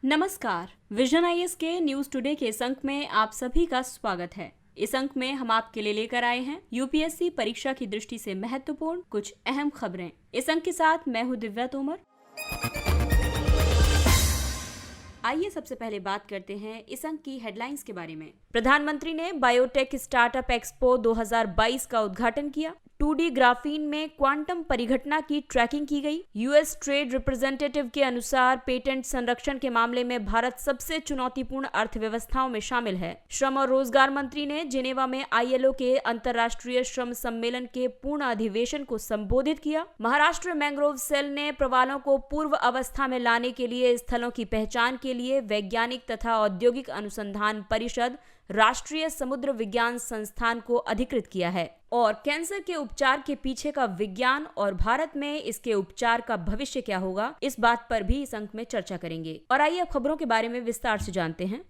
नमस्कार। Vision IAS के news today के इस अंक में आप सभी का स्वागत है। इस अंक में हम आपके लिए लेकर आए हैं यूपीएससी परीक्षा की दृष्टि से महत्वपूर्ण कुछ अहम खबरें। इस अंक के साथ मैं हूं दिव्या तोमर। आइए सबसे पहले बात करते हैं इस अंक की हेडलाइंस के बारे में। प्रधानमंत्री ने बायोटेक स्टार्टअप एक्सपो 2022 का उद्घाटन किया। 2D ग्राफीन में क्वांटम परिघटना की ट्रैकिंग की गई। यूएस ट्रेड रिप्रेजेंटेटिव के अनुसार पेटेंट संरक्षण के मामले में भारत सबसे चुनौतीपूर्ण अर्थव्यवस्थाओं में शामिल है। श्रम और रोजगार मंत्री ने जिनेवा में आईएलओ के अंतर्राष्ट्रीय श्रम सम्मेलन के पूर्ण अधिवेशन को संबोधित किया। महाराष्ट्र मैंग्रोव सेल ने प्रवालों को पूर्व अवस्था में लाने के लिए स्थलों की पहचान के लिए वैज्ञानिक तथा औद्योगिक अनुसंधान परिषद राष्ट्रीय समुद्र विज्ञान संस्थान को अधिकृत किया है। और कैंसर के उपचार के पीछे का विज्ञान और भारत में इसके उपचार का भविष्य क्या होगा, इस बात पर भी इस अंक में चर्चा करेंगे। और आइए अब खबरों के बारे में विस्तार से जानते हैं।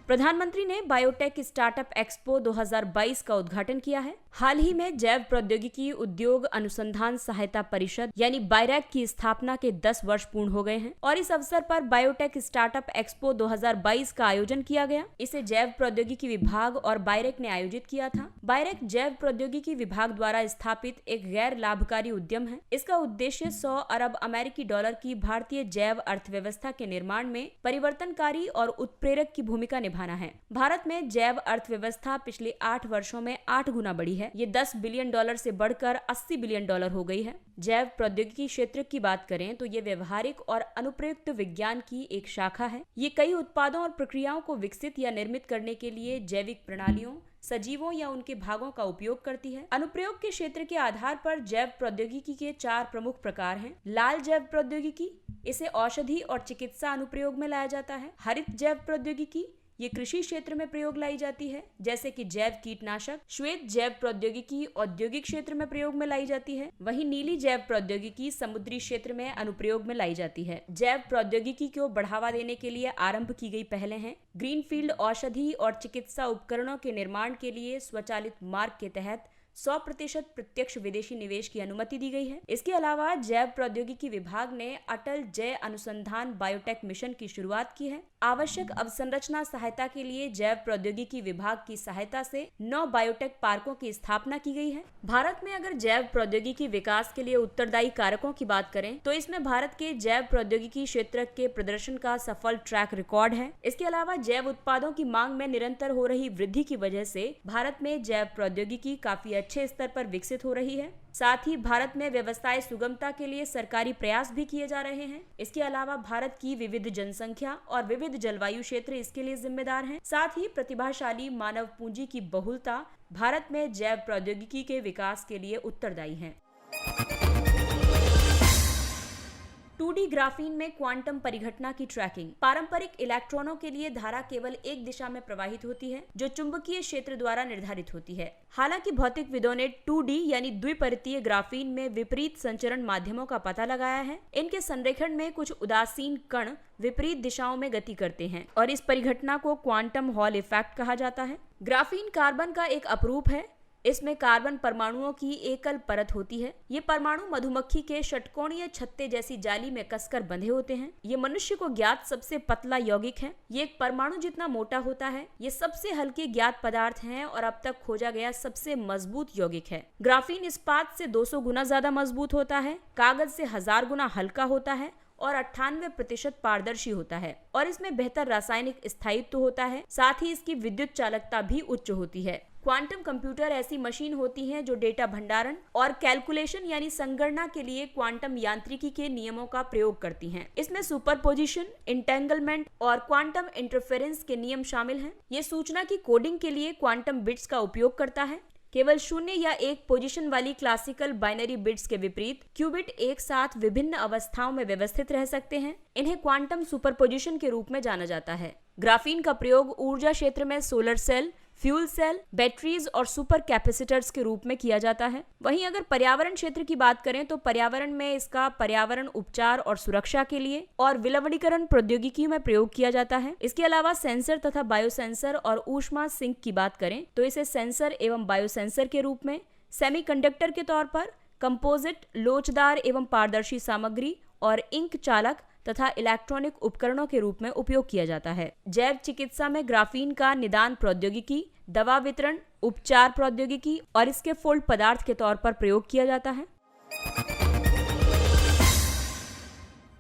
प्रधानमंत्री ने बायोटेक स्टार्टअप एक्सपो 2022 का उद्घाटन किया है। हाल ही में जैव प्रौद्योगिकी उद्योग अनुसंधान सहायता परिषद यानी बायरैक की स्थापना के 10 वर्ष पूर्ण हो गए हैं और इस अवसर पर बायोटेक स्टार्टअप एक्सपो 2022 का आयोजन किया गया। इसे जैव प्रौद्योगिकी विभाग और बायरैक ने आयोजित किया था। बायरैक जैव प्रौद्योगिकी विभाग द्वारा स्थापित एक गैर लाभकारी उद्यम है। इसका उद्देश्य 100 अरब अमेरिकी डॉलर की भारतीय जैव अर्थव्यवस्था के निर्माण में परिवर्तनकारी और उत्प्रेरक की भूमिका निभाना है। भारत में जैव अर्थव्यवस्था पिछले 8 वर्षों में 8 गुना बढ़ी है। ये 10 बिलियन डॉलर से बढ़कर 80 बिलियन डॉलर हो गई है। जैव प्रौद्योगिकी क्षेत्र की बात करें तो ये व्यवहारिक और अनुप्रयुक्त विज्ञान की एक शाखा है। ये कई उत्पादों और प्रक्रियाओं को विकसित या निर्मित करने के लिए जैविक प्रणालियों, सजीवों या उनके भागों का उपयोग करती है। अनुप्रयोग के क्षेत्र के आधार पर जैव प्रौद्योगिकी के 4 प्रमुख प्रकार हैं। लाल जैव प्रौद्योगिकी, इसे औषधि और चिकित्सा अनुप्रयोग में लाया जाता है। हरित जैव प्रौद्योगिकी, ये कृषि क्षेत्र में प्रयोग लाई जाती है, जैसे कि जैव कीटनाशक। श्वेत जैव प्रौद्योगिकी औद्योगिक क्षेत्र में प्रयोग में लाई जाती है। वहीं नीली जैव प्रौद्योगिकी समुद्री क्षेत्र में अनुप्रयोग में लाई जाती है। जैव प्रौद्योगिकी को बढ़ावा देने के लिए आरंभ की गई पहलें हैं। ग्रीनफील्ड औषधि और चिकित्सा उपकरणों के निर्माण के लिए स्वचालित मार्ग के तहत 100% प्रत्यक्ष विदेशी निवेश की अनुमति दी गई है। इसके अलावा जैव प्रौद्योगिकी विभाग ने अटल जय अनुसंधान बायोटेक मिशन की शुरुआत की है। आवश्यक अवसंरचना सहायता के लिए जैव प्रौद्योगिकी विभाग की सहायता से 9 बायोटेक पार्कों की स्थापना की गई है। भारत में अगर जैव प्रौद्योगिकी विकास के लिए उत्तरदायी कारकों की बात करें तो इसमें भारत के जैव प्रौद्योगिकी क्षेत्र के प्रदर्शन का सफल ट्रैक रिकॉर्ड है। इसके अलावा जैव उत्पादों की मांग में निरंतर हो रही वृद्धि की वजह से भारत में जैव प्रौद्योगिकी काफी अच्छे स्तर पर विकसित हो रही है। साथ ही भारत में व्यवसाय सुगमता के लिए सरकारी प्रयास भी किए जा रहे हैं। इसके अलावा भारत की विविध जनसंख्या और विविध जलवायु क्षेत्र इसके लिए जिम्मेदार हैं। साथ ही प्रतिभाशाली मानव पूंजी की बहुलता भारत में जैव प्रौद्योगिकी के विकास के लिए उत्तरदायी है। 2D ग्राफीन में क्वांटम परिघटना की ट्रैकिंग। पारंपरिक इलेक्ट्रॉनों के लिए धारा केवल एक दिशा में प्रवाहित होती है, जो चुंबकीय क्षेत्र द्वारा निर्धारित होती है। हालांकि भौतिकविदों ने 2D यानी द्विपरतीय ग्राफीन में विपरीत संचरण माध्यमों का पता लगाया है। इनके संरेखण में कुछ उदासीन कण विपरीत दिशाओं में गति करते हैं और इस परिघटना को क्वांटम हॉल इफेक्ट कहा जाता है। ग्राफीन कार्बन का एक अपरूप है। इसमें कार्बन परमाणुओं की एकल परत होती है। ये परमाणु मधुमक्खी के षटकोणीय छत्ते जैसी जाली में कसकर बंधे होते हैं। ये मनुष्य को ज्ञात सबसे पतला यौगिक है। ये एक परमाणु जितना मोटा होता है। ये सबसे हल्के ज्ञात पदार्थ हैं और अब तक खोजा गया सबसे मजबूत यौगिक है। ग्राफीन इस्पात से 200 गुना ज्यादा मजबूत होता है, कागज से 1000 गुना हल्का होता है और 98% पारदर्शी होता है और इसमें बेहतर रासायनिक स्थायित्व होता है। साथ ही इसकी विद्युत चालकता भी उच्च होती है। क्वांटम कंप्यूटर ऐसी मशीन होती हैं जो डेटा भंडारण और कैलकुलेशन यानी संगणना के लिए क्वांटम यांत्रिकी के नियमों का प्रयोग करती हैं। इसमें सुपरपोजिशन, इंटेंगलमेंट और क्वांटम इंटरफेरेंस के नियम शामिल हैं। ये सूचना की कोडिंग के लिए क्वांटम बिट्स का उपयोग करता है। केवल 0 या 1 पोजीशन वाली क्लासिकल बाइनरी बिट्स के विपरीत क्यूबिट एक साथ विभिन्न अवस्थाओं में व्यवस्थित रह सकते हैं। इन्हें क्वांटम सुपरपोजिशन के रूप में जाना जाता है। ग्राफीन का प्रयोग ऊर्जा क्षेत्र में solar cell, fuel cell, batteries और सुपर कैपेसिटर्स के रूप में किया जाता है। वहीं अगर पर्यावरण क्षेत्र की बात करें तो पर्यावरण में इसका पर्यावरण उपचार और सुरक्षा के लिए और विलवणीकरण प्रौद्योगिकी में प्रयोग किया जाता है। इसके अलावा सेंसर तथा बायोसेंसर और ऊष्मा सिंक की बात करें तो इसे सेंसर एवं बायोसेंसर के रूप में, सेमीकंडक्टर के तौर पर, कंपोजिट, लोचदार एवं पारदर्शी सामग्री और इंक चालक तथा इलेक्ट्रॉनिक उपकरणों के रूप में उपयोग किया जाता है। जैव चिकित्सा में ग्राफीन का निदान प्रौद्योगिकी, दवा वितरण, उपचार प्रौद्योगिकी और इसके फोल्ड पदार्थ के तौर पर प्रयोग किया जाता है।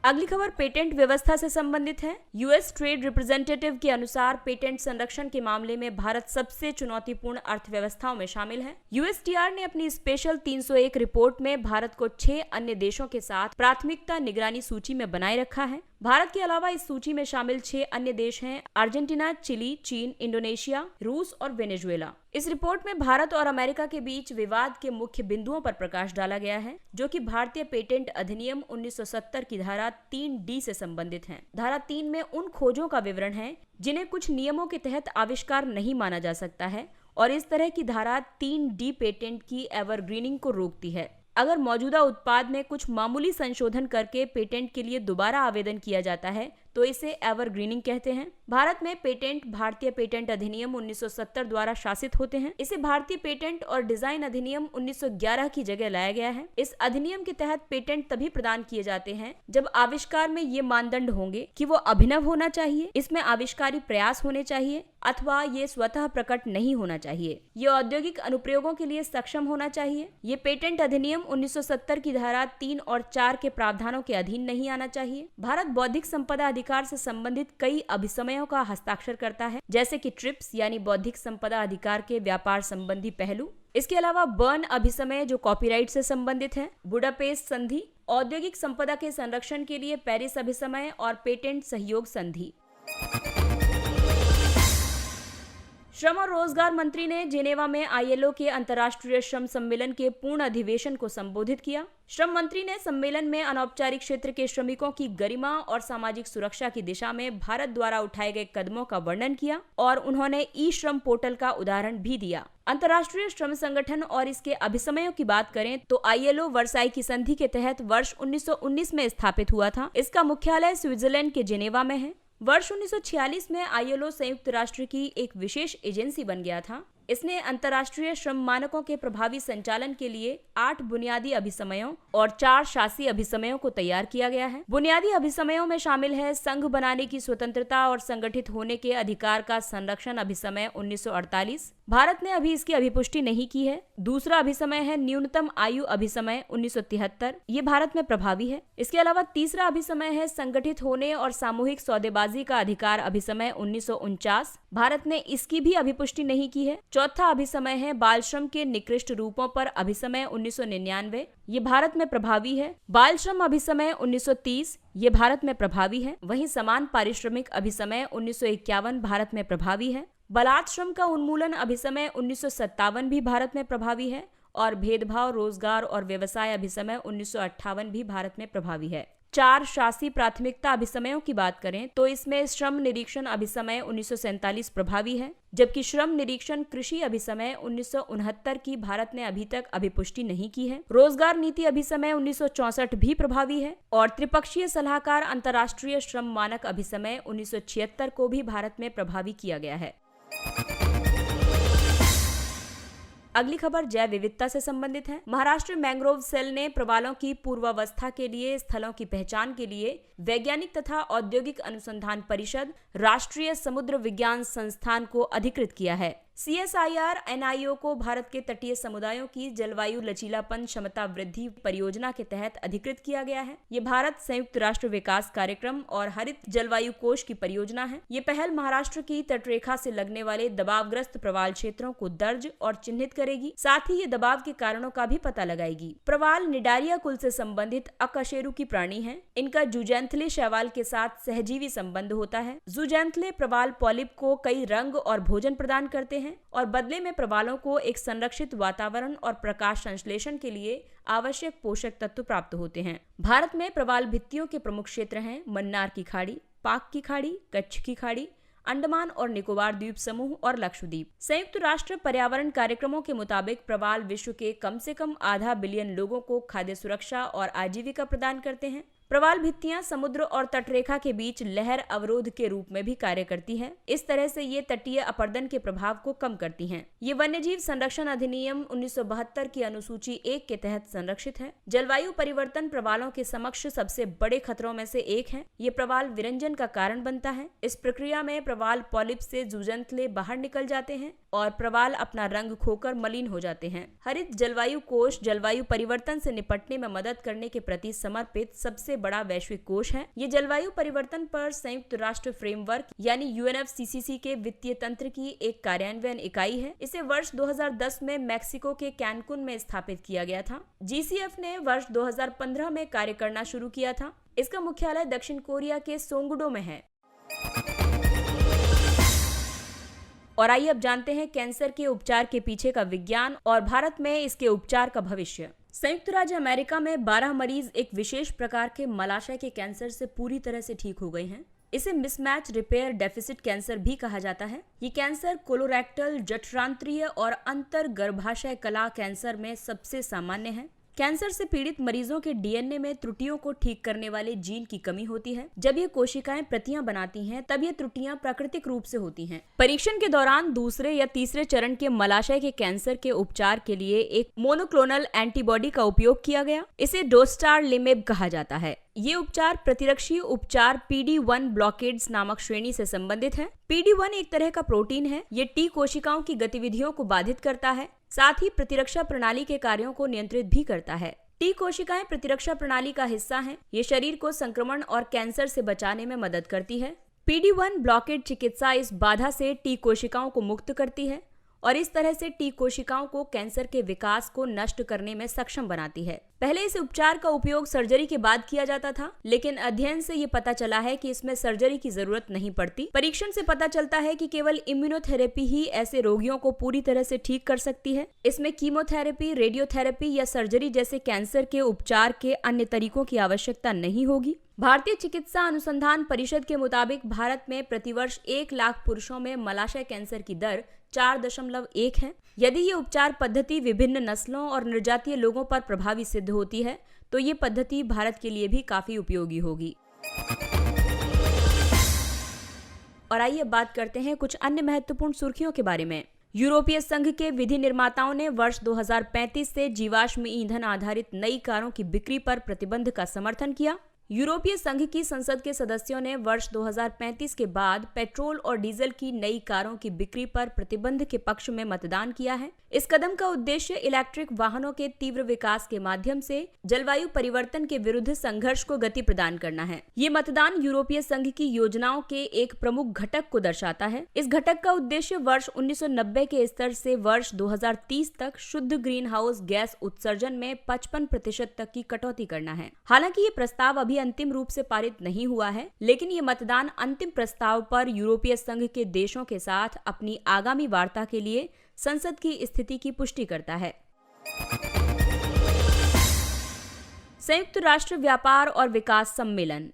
अगली खबर पेटेंट व्यवस्था से संबंधित है। यूएस ट्रेड रिप्रेजेंटेटिव के अनुसार पेटेंट संरक्षण के मामले में भारत सबसे चुनौतीपूर्ण अर्थव्यवस्थाओं में शामिल है। यूएसटीआर ने अपनी स्पेशल 301 रिपोर्ट में भारत को 6 अन्य देशों के साथ प्राथमिकता निगरानी सूची में बनाए रखा है। भारत के अलावा इस सूची में शामिल 6 अन्य देश हैं अर्जेंटीना, चिली, चीन, इंडोनेशिया, रूस और वेनेजुएला। इस रिपोर्ट में भारत और अमेरिका के बीच विवाद के मुख्य बिंदुओं पर प्रकाश डाला गया है, जो कि भारतीय पेटेंट अधिनियम 1970 की धारा 3D से संबंधित हैं। धारा 3 में उन खोजों का विवरण है जिन्हें कुछ नियमों के तहत आविष्कार नहीं माना जा सकता है, और इस तरह की धारा 3D पेटेंट की एवरग्रीनिंग को रोकती है। अगर मौजूदा उत्पाद में कुछ मामूली संशोधन करके पेटेंट के लिए दोबारा आवेदन किया जाता है तो इसे एवरग्रीनिंग कहते हैं। भारत में पेटेंट भारतीय पेटेंट अधिनियम 1970 द्वारा शासित होते हैं। इसे भारतीय पेटेंट और डिजाइन अधिनियम 1911 की जगह लाया गया है। इस अधिनियम के तहत पेटेंट तभी प्रदान किए जाते हैं जब आविष्कार में ये मानदंड होंगे कि वो अभिनव होना चाहिए, इसमें आविष्कारी प्रयास होने चाहिए अथवा ये स्वतः प्रकट नहीं होना चाहिए। ये औद्योगिक अनुप्रयोगों के लिए सक्षम होना चाहिए। ये पेटेंट अधिनियम 1970 की धारा 3 और 4 के प्रावधानों के अधीन नहीं आना चाहिए। भारत बौद्धिक संपदा अधिकार से संबंधित कई अभिसमयों का हस्ताक्षर करता है, जैसे कि ट्रिप्स यानी बौद्धिक संपदा अधिकार के व्यापार संबंधी पहलू। इसके अलावा बर्न अभिसमय जो कॉपीराइट से संबंधित है, बुडापेस्ट संधि, औद्योगिक संपदा के संरक्षण के लिए पेरिस अभिसमय और पेटेंट सहयोग संधि। श्रम और रोजगार मंत्री ने जेनेवा में आईएलओ के अंतर्राष्ट्रीय श्रम सम्मेलन के पूर्ण अधिवेशन को संबोधित किया। श्रम मंत्री ने सम्मेलन में अनौपचारिक क्षेत्र के श्रमिकों की गरिमा और सामाजिक सुरक्षा की दिशा में भारत द्वारा उठाए गए कदमों का वर्णन किया और उन्होंने ई श्रम पोर्टल का उदाहरण भी दिया। अंतर्राष्ट्रीय श्रम संगठन और इसके अभिसमयों की बात करें तो आईएलओ वर्साई की संधि के तहत वर्ष 1919 में स्थापित हुआ था। इसका मुख्यालय स्विट्जरलैंड के जेनेवा में है। वर्ष 1946 में आईएलओ संयुक्त राष्ट्र की एक विशेष एजेंसी बन गया था। इसने अंतर्राष्ट्रीय श्रम मानकों के प्रभावी संचालन के लिए 8 बुनियादी अभिसमयों और 4 शासी अभिसमयों को तैयार किया गया है। बुनियादी अभिसमयों में शामिल है संघ बनाने की स्वतंत्रता और संगठित होने के अधिकार का संरक्षण अभिसमय 1948। भारत ने अभी इसकी अभिपुष्टि नहीं की है। दूसरा अभिसमय है न्यूनतम आयु अभिसमय 1973, ये भारत में प्रभावी है। इसके अलावा तीसरा अभिसमय है संगठित होने और सामूहिक सौदेबाजी का अधिकार अभिसमय 1949, भारत ने इसकी भी अभिपुष्टि नहीं की है। चौथा अभिसमय है बाल श्रम के निकृष्ट रूपों पर अभिसमय 1999, ये भारत में प्रभावी है। बाल श्रम अभिसमय 1930, ये भारत में प्रभावी है। वहीं समान पारिश्रमिक अभिसमय 1951 भारत में प्रभावी है। बलात् श्रम का उन्मूलन अभिसमय 1957 भी भारत में प्रभावी है और भेदभाव रोजगार और व्यवसाय अभिसमय 1958 भी भारत में प्रभावी है। 4 शासी प्राथमिकता अभिसमयों की बात करें तो इसमें श्रम निरीक्षण अभिसमय 1947 प्रभावी है, जबकि श्रम निरीक्षण कृषि अभिसमय 1969 की भारत ने अभी तक अभिपुष्टि नहीं की है। रोजगार नीति अभिसमय 1964 भी प्रभावी है और त्रिपक्षीय सलाहकार अंतर्राष्ट्रीय श्रम मानक अभिसमय 1976 को भी भारत में प्रभावी किया गया है। अगली खबर जैव विविधता से संबंधित है। महाराष्ट्र मैंग्रोव सेल ने प्रवालों की पूर्वावस्था के लिए स्थलों की पहचान के लिए वैज्ञानिक तथा औद्योगिक अनुसंधान परिषद, राष्ट्रीय समुद्र विज्ञान संस्थान को अधिकृत किया है। CSIR NIO को भारत के तटीय समुदायों की जलवायु लचीलापन क्षमता वृद्धि परियोजना के तहत अधिकृत किया गया है। ये भारत संयुक्त राष्ट्र विकास कार्यक्रम और हरित जलवायु कोष की परियोजना है। ये पहल महाराष्ट्र की तटरेखा से लगने वाले दबावग्रस्त प्रवाल क्षेत्रों को दर्ज और चिन्हित करेगी, साथ ही ये दबाव के कारणों का भी पता लगाएगी। प्रवाल निडारिया कुल से संबंधित अकशेरुकी प्राणी है। इनका जूजेंथले शैवाल के साथ सहजीवी संबंध होता है। जूजेंथले प्रवाल पॉलिप को कई रंग और भोजन प्रदान करते हैं और बदले में प्रवालों को एक संरक्षित वातावरण और प्रकाश संश्लेषण के लिए आवश्यक पोषक तत्व प्राप्त होते हैं। भारत में प्रवाल भित्तियों के प्रमुख क्षेत्र हैं मन्नार की खाड़ी, पाक की खाड़ी, कच्छ की खाड़ी, अंडमान और निकोबार द्वीप समूह और लक्षद्वीप। संयुक्त राष्ट्र पर्यावरण कार्यक्रमों के मुताबिक प्रवाल विश्व के कम से कम आधा बिलियन लोगों को खाद्य सुरक्षा और आजीविका प्रदान करते हैं। प्रवाल भित्तियां समुद्र और तटरेखा के बीच लहर अवरोध के रूप में भी कार्य करती है। इस तरह से ये तटीय अपरदन के प्रभाव को कम करती हैं। ये वन्यजीव संरक्षण अधिनियम 1972 की अनुसूची 1 के तहत संरक्षित है। जलवायु परिवर्तन प्रवालों के समक्ष सबसे बड़े खतरों में से एक है। ये प्रवाल विरंजन का कारण बनता है। इस प्रक्रिया में प्रवाल पॉलिप से जूजंतले बाहर निकल जाते हैं और प्रवाल अपना रंग खोकर मलिन हो जाते हैं। हरित जलवायु कोष जलवायु परिवर्तन से निपटने में मदद करने के प्रति समर्पित सबसे बड़ा वैश्विक कोष है। ये जलवायु परिवर्तन पर संयुक्त राष्ट्र फ्रेमवर्क यानी UNFCCC के वित्तीय तंत्र की एक कार्यान्वयन इकाई है। इसे वर्ष 2010 में मैक्सिको के कैनकुन में स्थापित किया गया था। GCF ने वर्ष 2015 में कार्य करना शुरू किया था। इसका मुख्यालय दक्षिण कोरिया के सोंगडो में है। और आइए अब जानते हैं कैंसर के उपचार के पीछे का विज्ञान और भारत में इसके उपचार का भविष्य। संयुक्त राज्य अमेरिका में 12 मरीज एक विशेष प्रकार के मलाशय के कैंसर से पूरी तरह से ठीक हो गए हैं। इसे मिसमैच रिपेयर डेफिसिट कैंसर भी कहा जाता है। ये कैंसर कोलोरेक्टल, जठरांत्रीय और अंतर्गर्भाशय कला कैंसर में सबसे सामान्य है। कैंसर से पीड़ित मरीजों के DNA में त्रुटियों को ठीक करने वाले जीन की कमी होती है। जब ये कोशिकाएं प्रतियां बनाती हैं, तब ये त्रुटियां प्राकृतिक रूप से होती हैं। परीक्षण के दौरान दूसरे या तीसरे चरण के मलाशय के कैंसर के उपचार के लिए एक मोनोक्लोनल एंटीबॉडी का उपयोग किया गया। इसे डोस्टारलिमेब कहा जाता है। ये उपचार प्रतिरक्षी उपचार PD-1 ब्लॉकेड्स नामक श्रेणी से संबंधित है। PD-1 एक तरह का प्रोटीन है। ये T कोशिकाओं की गतिविधियों को बाधित करता है, साथ ही प्रतिरक्षा प्रणाली के कार्यों को नियंत्रित भी करता है। T कोशिकाएं प्रतिरक्षा प्रणाली का हिस्सा हैं। ये शरीर को संक्रमण और कैंसर से बचाने में मदद करती है। PD-1 ब्लॉकेड चिकित्सा इस बाधा से T कोशिकाओं को मुक्त करती है और इस तरह से T कोशिकाओं को कैंसर के विकास को नष्ट करने में सक्षम बनाती है। पहले इस उपचार का उपयोग सर्जरी के बाद किया जाता था, लेकिन अध्ययन से ये पता चला है कि इसमें सर्जरी की जरूरत नहीं पड़ती। परीक्षण से पता चलता है कि केवल इम्यूनोथेरेपी ही ऐसे रोगियों को पूरी तरह से ठीक कर सकती है। इसमें कीमोथेरेपी, रेडियोथेरेपी या सर्जरी जैसे कैंसर के उपचार के अन्य तरीकों की आवश्यकता नहीं होगी। भारतीय चिकित्सा अनुसंधान परिषद के मुताबिक भारत में प्रतिवर्ष 1 लाख पुरुषों में मलाशय कैंसर की दर 4.1 है। यदि ये उपचार पद्धति विभिन्न नस्लों और निर्जातीय लोगों पर प्रभावी सिद्ध होती है, तो ये पद्धति भारत के लिए भी काफी उपयोगी होगी। और आइए बात करते हैं कुछ अन्य महत्वपूर्ण सुर्खियों के बारे में। यूरोपीय संघ के विधि निर्माताओं ने वर्ष 2035 से जीवाश्म ईंधन आधारित नई कारों की बिक्री पर प्रतिबंध का समर्थन किया। यूरोपीय संघ की संसद के सदस्यों ने वर्ष 2035 के बाद पेट्रोल और डीजल की नई कारों की बिक्री पर प्रतिबंध के पक्ष में मतदान किया है। इस कदम का उद्देश्य इलेक्ट्रिक वाहनों के तीव्र विकास के माध्यम से जलवायु परिवर्तन के विरुद्ध संघर्ष को गति प्रदान करना है। ये मतदान यूरोपीय संघ की योजनाओं के एक प्रमुख घटक को दर्शाता है। इस घटक का उद्देश्य वर्ष 1990 के स्तर से वर्ष 2030 तक शुद्ध ग्रीन हाउस गैस उत्सर्जन में 55% तक की कटौती करना है। हालांकि ये प्रस्ताव अभी अंतिम रूप से पारित नहीं हुआ है, लेकिन ये मतदान अंतिम प्रस्ताव पर यूरोपीय संघ के देशों के साथ अपनी आगामी वार्ता के लिए संसद की स्थिति की पुष्टि करता है। संयुक्त राष्ट्र व्यापार और विकास सम्मेलन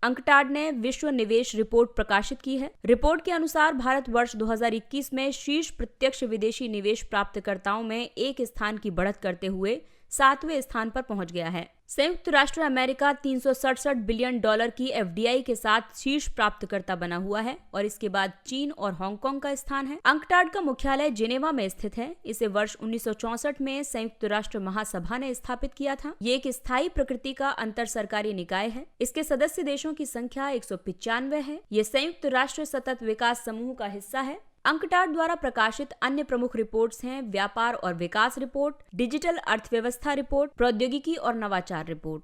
अंकटाड ने विश्व निवेश रिपोर्ट प्रकाशित की है। रिपोर्ट के अनुसार भारत वर्ष 2021 में शीर्ष प्रत्यक्ष विदेशी निवेश प्राप्तकर्ताओं में एक स्थान की बढ़त करते हुए 7वें स्थान पर पहुंच गया है। संयुक्त राष्ट्र अमेरिका 367 बिलियन डॉलर की FDI के साथ शीर्ष प्राप्तकर्ता बना हुआ है और इसके बाद चीन और हांगकांग का स्थान है। अंकटाड का मुख्यालय जिनेवा में स्थित है। इसे वर्ष 1964 में संयुक्त राष्ट्र महासभा ने स्थापित किया था। ये एक स्थायी प्रकृति का अंतर सरकारी निकाय है। इसके सदस्य देशों की संख्या 195 है। ये संयुक्त राष्ट्र सतत विकास समूह का हिस्सा है। अंकटाड द्वारा प्रकाशित अन्य प्रमुख रिपोर्ट्स हैं व्यापार और विकास रिपोर्ट, डिजिटल अर्थव्यवस्था रिपोर्ट, प्रौद्योगिकी और नवाचार रिपोर्ट।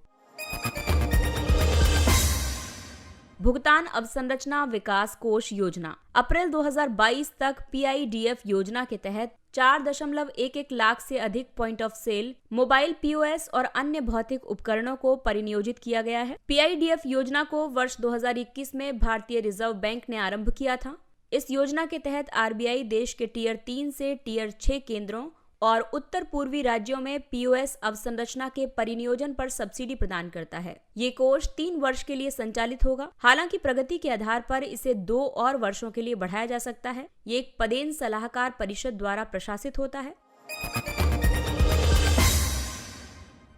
भुगतान अवसंरचना विकास कोष योजना अप्रैल 2022 तक PIDF योजना के तहत 4.11 लाख से अधिक point of sale, mobile POS और अन्य भौतिक उपकरणों को परिनियोजित किया गया है। PIDF योजना को वर्ष 2021 में भारतीय रिजर्व बैंक ने आरंभ किया था। इस योजना के तहत RBI देश के टियर 3 से टियर 6 केंद्रों और उत्तर पूर्वी राज्यों में POS अवसंरचना के परिनियोजन पर सब्सिडी प्रदान करता है। ये कोष 3 वर्ष के लिए संचालित होगा। हालांकि प्रगति के आधार पर इसे 2 और वर्षों के लिए बढ़ाया जा सकता है। ये एक पदेन सलाहकार परिषद द्वारा प्रशासित होता है।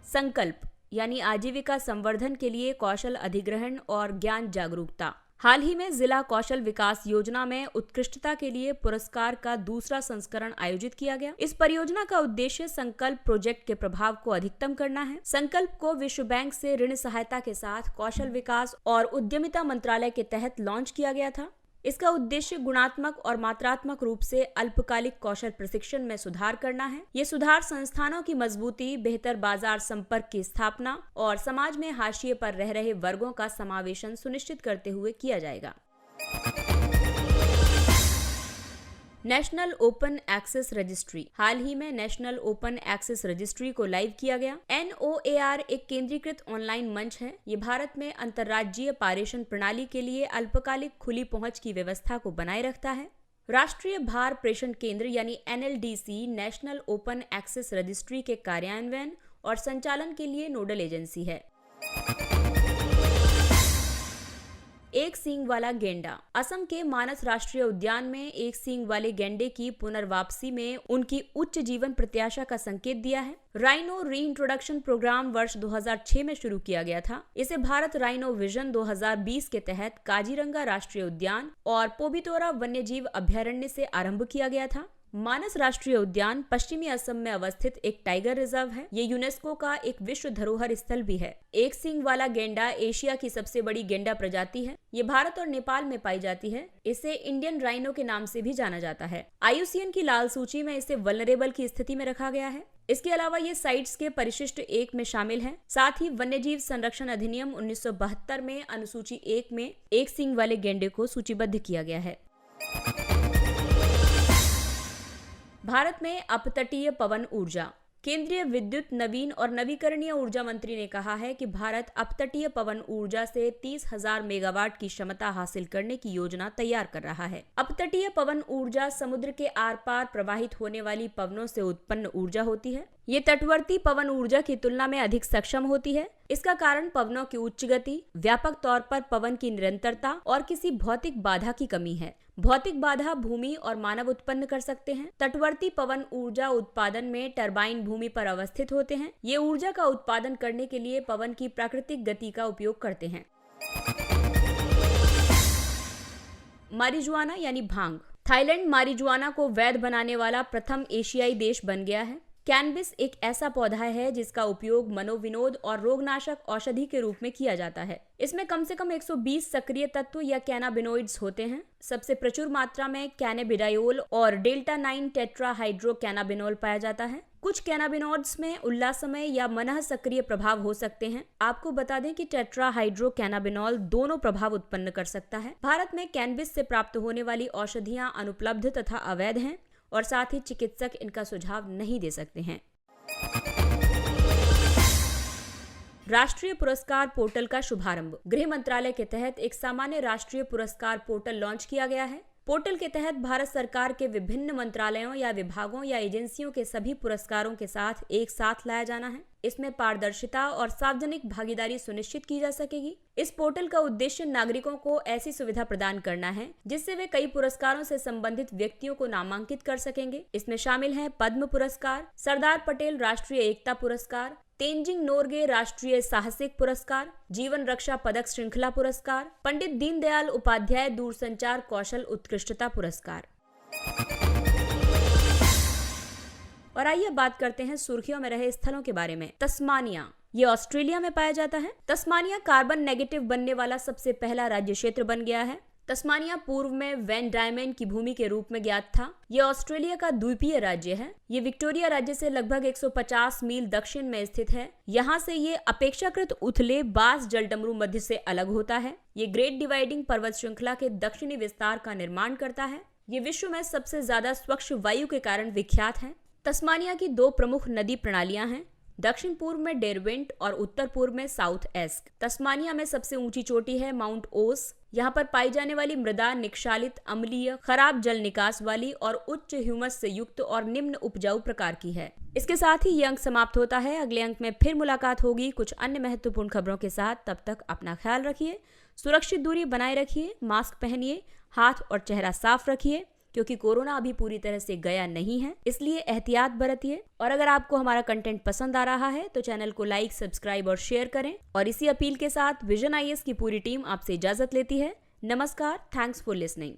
संकल्प यानी आजीविका संवर्धन के लिए कौशल अधिग्रहण और ज्ञान जागरूकता। हाल ही में जिला कौशल विकास योजना में उत्कृष्टता के लिए पुरस्कार का दूसरा संस्करण आयोजित किया गया। इस परियोजना का उद्देश्य संकल्प प्रोजेक्ट के प्रभाव को अधिकतम करना है। संकल्प को विश्व बैंक से ऋण सहायता के साथ कौशल विकास और उद्यमिता मंत्रालय के तहत लॉन्च किया गया था। इसका उद्देश्य गुणात्मक और मात्रात्मक रूप से अल्पकालिक कौशल प्रशिक्षण में सुधार करना है। ये सुधार संस्थानों की मजबूती, बेहतर बाजार संपर्क की स्थापना और समाज में हाशिए पर रह रहे वर्गों का समावेशन सुनिश्चित करते हुए किया जाएगा। National open access registry. हाल ही में नेशनल ओपन एक्सेस रजिस्ट्री को लाइव किया गया। NOAR एक केंद्रीकृत ऑनलाइन मंच है। ये भारत में अंतर्राज्यीय पारेषण प्रणाली के लिए अल्पकालिक खुली पहुंच की व्यवस्था को बनाए रखता है। राष्ट्रीय भार प्रेषण केंद्र यानी NLDC national open access registry के कार्यान्वयन और संचालन के लिए नोडल एजेंसी है। एक सींग वाला गेंडा। असम के मानस राष्ट्रीय उद्यान में एक सींग वाले गेंडे की पुनर्वापसी में उनकी उच्च जीवन प्रत्याशा का संकेत दिया है। राइनो रीइंट्रोडक्शन प्रोग्राम वर्ष 2006 में शुरू किया गया था। इसे भारत राइनो विजन 2020 के तहत काजीरंगा राष्ट्रीय उद्यान और पोबितोरा वन्यजीव अभयारण्य से आरंभ किया गया था। मानस राष्ट्रीय उद्यान पश्चिमी असम में अवस्थित एक टाइगर रिजर्व है। ये यूनेस्को का एक विश्व धरोहर स्थल भी है। एक सींग वाला गेंडा एशिया की सबसे बड़ी गेंडा प्रजाति है। ये भारत और नेपाल में पाई जाती है। इसे इंडियन राइनो के नाम से भी जाना जाता है। IUCN की लाल सूची में इसे वल्नरेबल की स्थिति में रखा गया है। इसके अलावा ये साइट्स के परिशिष्ट 1 में शामिल है। साथ ही वन्यजीव संरक्षण अधिनियम 1972 में अनुसूची 1 में एक सींग वाले गेंडे को सूचीबद्ध किया गया है। भारत में अपतटीय पवन ऊर्जा। केंद्रीय विद्युत, नवीन और नवीकरणीय ऊर्जा मंत्री ने कहा है कि भारत अपतटीय पवन ऊर्जा से 30,000 मेगावाट की क्षमता हासिल करने की योजना तैयार कर रहा है। अपतटीय पवन ऊर्जा समुद्र के आर पार प्रवाहित होने वाली पवनों से उत्पन्न ऊर्जा होती है। ये तटवर्ती पवन ऊर्जा की तुलना में अधिक सक्षम होती है। इसका कारण पवनों की उच्च गति, व्यापक तौर पर पवन की निरंतरता और किसी भौतिक बाधा की कमी है। भौतिक बाधा भूमि और मानव उत्पन्न कर सकते हैं। तटवर्ती पवन ऊर्जा उत्पादन में टरबाइन भूमि पर अवस्थित होते हैं। ये ऊर्जा का उत्पादन करने के लिए पवन की प्राकृतिक गति का उपयोग करते हैं। मारिजुआना यानी भांग। थाईलैंड मारिजुआना को वैध बनाने वाला प्रथम एशियाई देश बन गया है। कैनबिस एक ऐसा पौधा है जिसका उपयोग मनोविनोद और रोगनाशक औषधि के रूप में किया जाता है। इसमें कम से कम 120 सक्रिय तत्व या कैनाबिनोइड्स होते हैं। सबसे प्रचुर मात्रा में कैनेबिडायोल और डेल्टा 9 टेट्राहाइड्रो कैनाबिनोल पाया जाता है। कुछ कैनाबिनोइड्स में उल्लासमय या मनः सक्रिय प्रभाव हो सकते हैं। आपको बता दें कि टेट्राहाइड्रो कैनाबिनोल दोनों प्रभाव उत्पन्न कर सकता है। भारत में कैनबिस से प्राप्त होने वाली औषधियां अनुपलब्ध तथा अवैध हैं और साथ ही चिकित्सक इनका सुझाव नहीं दे सकते हैं। राष्ट्रीय पुरस्कार पोर्टल का शुभारंभ। गृह मंत्रालय के तहत एक सामान्य राष्ट्रीय पुरस्कार पोर्टल लॉन्च किया गया है। पोर्टल के तहत भारत सरकार के विभिन्न मंत्रालयों या विभागों या एजेंसियों के सभी पुरस्कारों के साथ एक साथ लाया जाना है। इसमें पारदर्शिता और सार्वजनिक भागीदारी सुनिश्चित की जा सकेगी। इस पोर्टल का उद्देश्य नागरिकों को ऐसी सुविधा प्रदान करना है जिससे वे कई पुरस्कारों से संबंधित व्यक्तियों को नामांकित कर सकेंगे। इसमें शामिल हैं पद्म पुरस्कार, सरदार पटेल राष्ट्रीय एकता पुरस्कार, तेंजिंग नोरगे राष्ट्रीय साहसिक पुरस्कार, जीवन रक्षा पदक श्रृंखला पुरस्कार, पंडित दीनदयाल उपाध्याय दूरसंचार कौशल उत्कृष्टता पुरस्कार। और आइए बात करते हैं सुर्खियों में रहे स्थलों के बारे में। तस्मानिया, ये ऑस्ट्रेलिया में पाया जाता है। तस्मानिया कार्बन नेगेटिव बनने वाला सबसे पहला राज्य क्षेत्र बन गया है। तस्मानिया पूर्व में वैन डायमंड की भूमि के रूप में ज्ञात था। यह ऑस्ट्रेलिया का द्वीपीय राज्य है। ये विक्टोरिया राज्य से लगभग 150 मील दक्षिण में स्थित है। यहाँ से ये अपेक्षाकृत उथले बास जलडमरू मध्य से अलग होता है। ये ग्रेट डिवाइडिंग पर्वत श्रृंखला के दक्षिणी विस्तार का निर्माण करता है। ये विश्व में सबसे ज्यादा स्वच्छ वायु के कारण विख्यात है। तस्मानिया की 2 प्रमुख नदी प्रणालियां हैं। दक्षिण पूर्व में डेरवेंट और उत्तर पूर्व में साउथ एस्क। तस्मानिया में सबसे ऊंची चोटी है माउंट ओस। यहाँ पर पाई जाने वाली मृदा निक्षालित, अम्लीय, खराब जल निकास वाली और उच्च ह्यूमस से युक्त और निम्न उपजाऊ प्रकार की है। इसके साथ ही ये अंक समाप्त होता है। अगले अंक में फिर मुलाकात होगी कुछ अन्य महत्वपूर्ण खबरों के साथ। तब तक अपना ख्याल रखिए, सुरक्षित दूरी बनाए रखिए, मास्क पहनिए, हाथ और चेहरा साफ रखिए। क्योंकि कोरोना अभी पूरी तरह से गया नहीं है, इसलिए एहतियात बरतिए। और अगर आपको हमारा कंटेंट पसंद आ रहा है तो चैनल को लाइक, सब्सक्राइब और शेयर करें। और इसी अपील के साथ विजन IAS की पूरी टीम आपसे इजाजत लेती है। नमस्कार, थैंक्स फॉर लिसनिंग।